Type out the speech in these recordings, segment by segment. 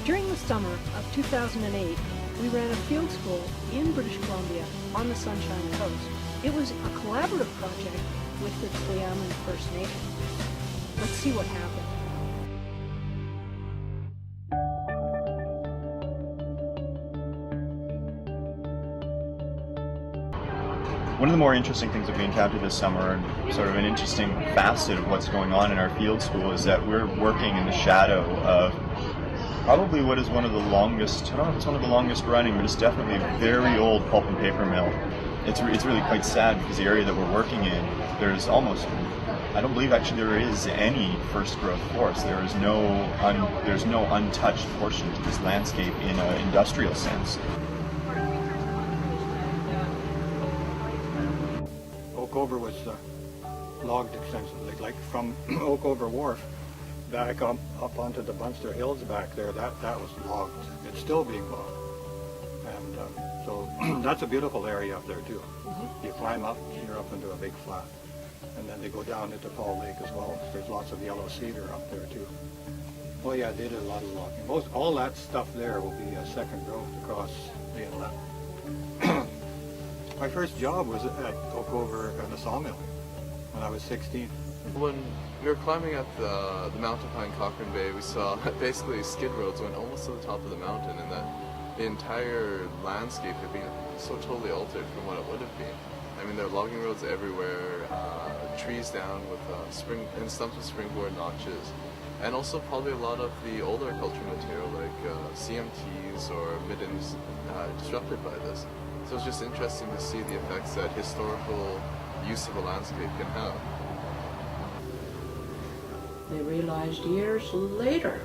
During the summer of 2008, we ran a field school in British Columbia on the Sunshine Coast. It was a collaborative project with the Tla'amin First Nation. Let's see what happened. One of the more interesting things that we encountered this summer, and sort of an interesting facet of what's going on in our field school, is that we're working in the shadow of probably what is one of the longest, I don't know if it's one of the longest running, but it's definitely a very old pulp and paper mill. It's really quite sad because the area that we're working in, there's almost, I don't believe actually there is any first growth forest. There's no untouched portion to this landscape in an industrial sense. Oakover was logged extensively, like from Oakover Wharf back up onto the Bunster Hills back there, that was logged. It's still being logged. And so that's a beautiful area up there too. You climb up, you're up into a big flat. And then they go down into Paul Lake as well. There's lots of yellow cedar up there too. Oh yeah, they did a lot of logging. All that stuff there will be a second growth across the inlet. My first job was at Oakover at a sawmill when I was 16. When we were climbing up the mountain behind Cochrane Bay, we saw basically skid roads went almost to the top of the mountain, and that the entire landscape had been so totally altered from what it would have been. I mean, there are logging roads everywhere, trees down with stumps with springboard notches, and also probably a lot of the older cultural material like CMTs or middens disrupted by this. So it's just interesting to see the effects that historical use of a landscape can have. They realized years later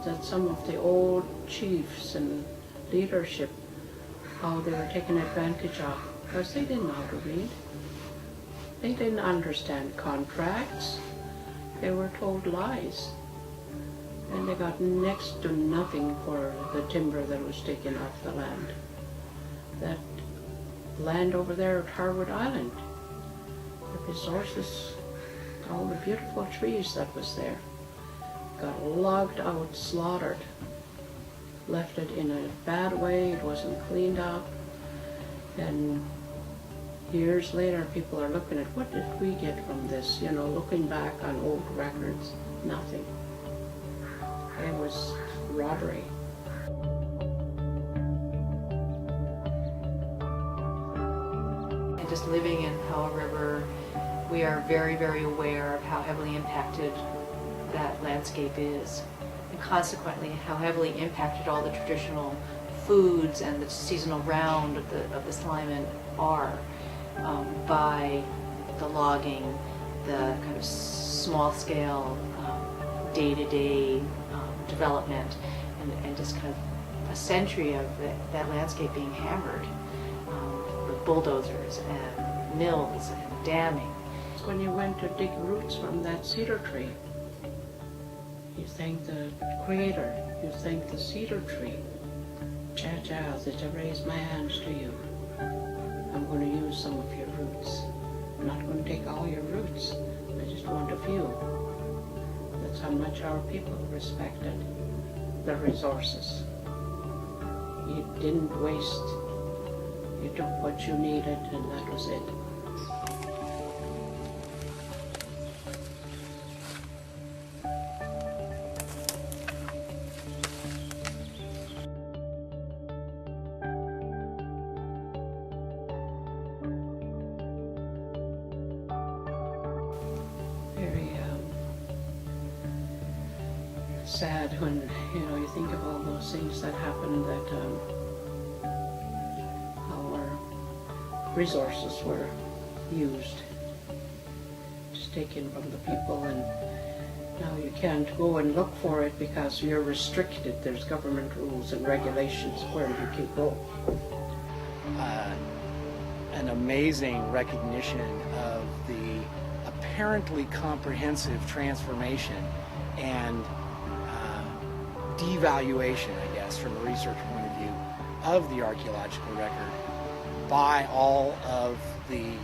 that some of the old chiefs and leadership, how they were taken advantage of, because they didn't know how to read. They didn't understand contracts. They were told lies. And they got next to nothing for the timber that was taken off the land. That land over there at Harwood Island, the resources, all the beautiful trees that was there, got logged out, slaughtered, left it in a bad way, it wasn't cleaned up, and years later people are looking at what did we get from this, looking back on old records, nothing. It was robbery. And just living in Powell River, we are very, very aware of how heavily impacted that landscape is, and consequently how heavily impacted all the traditional foods and the seasonal round of the Tla'amin are by the logging, the kind of small-scale, day-to-day development, and just kind of a century of that landscape being hammered with bulldozers and mills and damming. When you went to dig roots from that cedar tree, you thank the Creator, you thank the cedar tree. Cha-cha, that I raise my hands to you. I'm going to use some of your roots. I'm not going to take all your roots, I just want a few. That's how much our people respected the resources. You didn't waste. You took what you needed and that was it. Very sad when you think of all those things that happened, that our resources were used, just taken from the people, and now you can't go and look for it because you're restricted. There's government rules and regulations where you can go. An amazing recognition of the apparently comprehensive transformation and devaluation, I guess, from a research point of view, of the archaeological record by all of the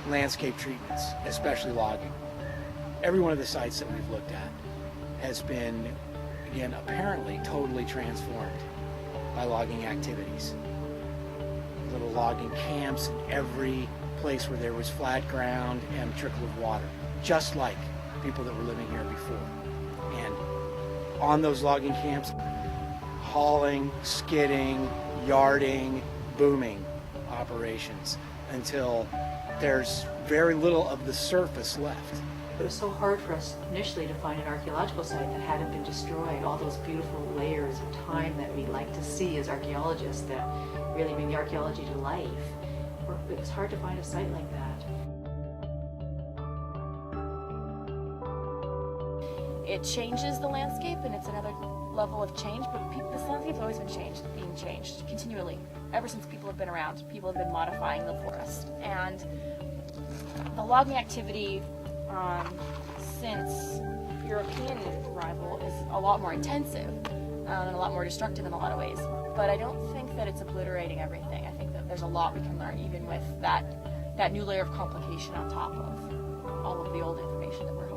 landscape treatments, especially logging. Every one of the sites that we've looked at, has been, again, apparently totally transformed by logging activities. Little logging camps in every place where there was flat ground and a trickle of water, just like people that were living here before. And on those logging camps, hauling, skidding, yarding, booming operations until there's very little of the surface left. It was so hard for us initially to find an archaeological site that hadn't been destroyed. All those beautiful layers of time that we like to see as archaeologists that really bring the archaeology to life. It was hard to find a site like that. It changes the landscape, and it's another level of change, but this landscape's always been being changed continually. Ever since people have been around, people have been modifying the forest. And the logging activity since European arrival is a lot more intensive and a lot more destructive in a lot of ways. But I don't think that it's obliterating everything. I think that there's a lot we can learn, even with that new layer of complication on top of all of the old information that we're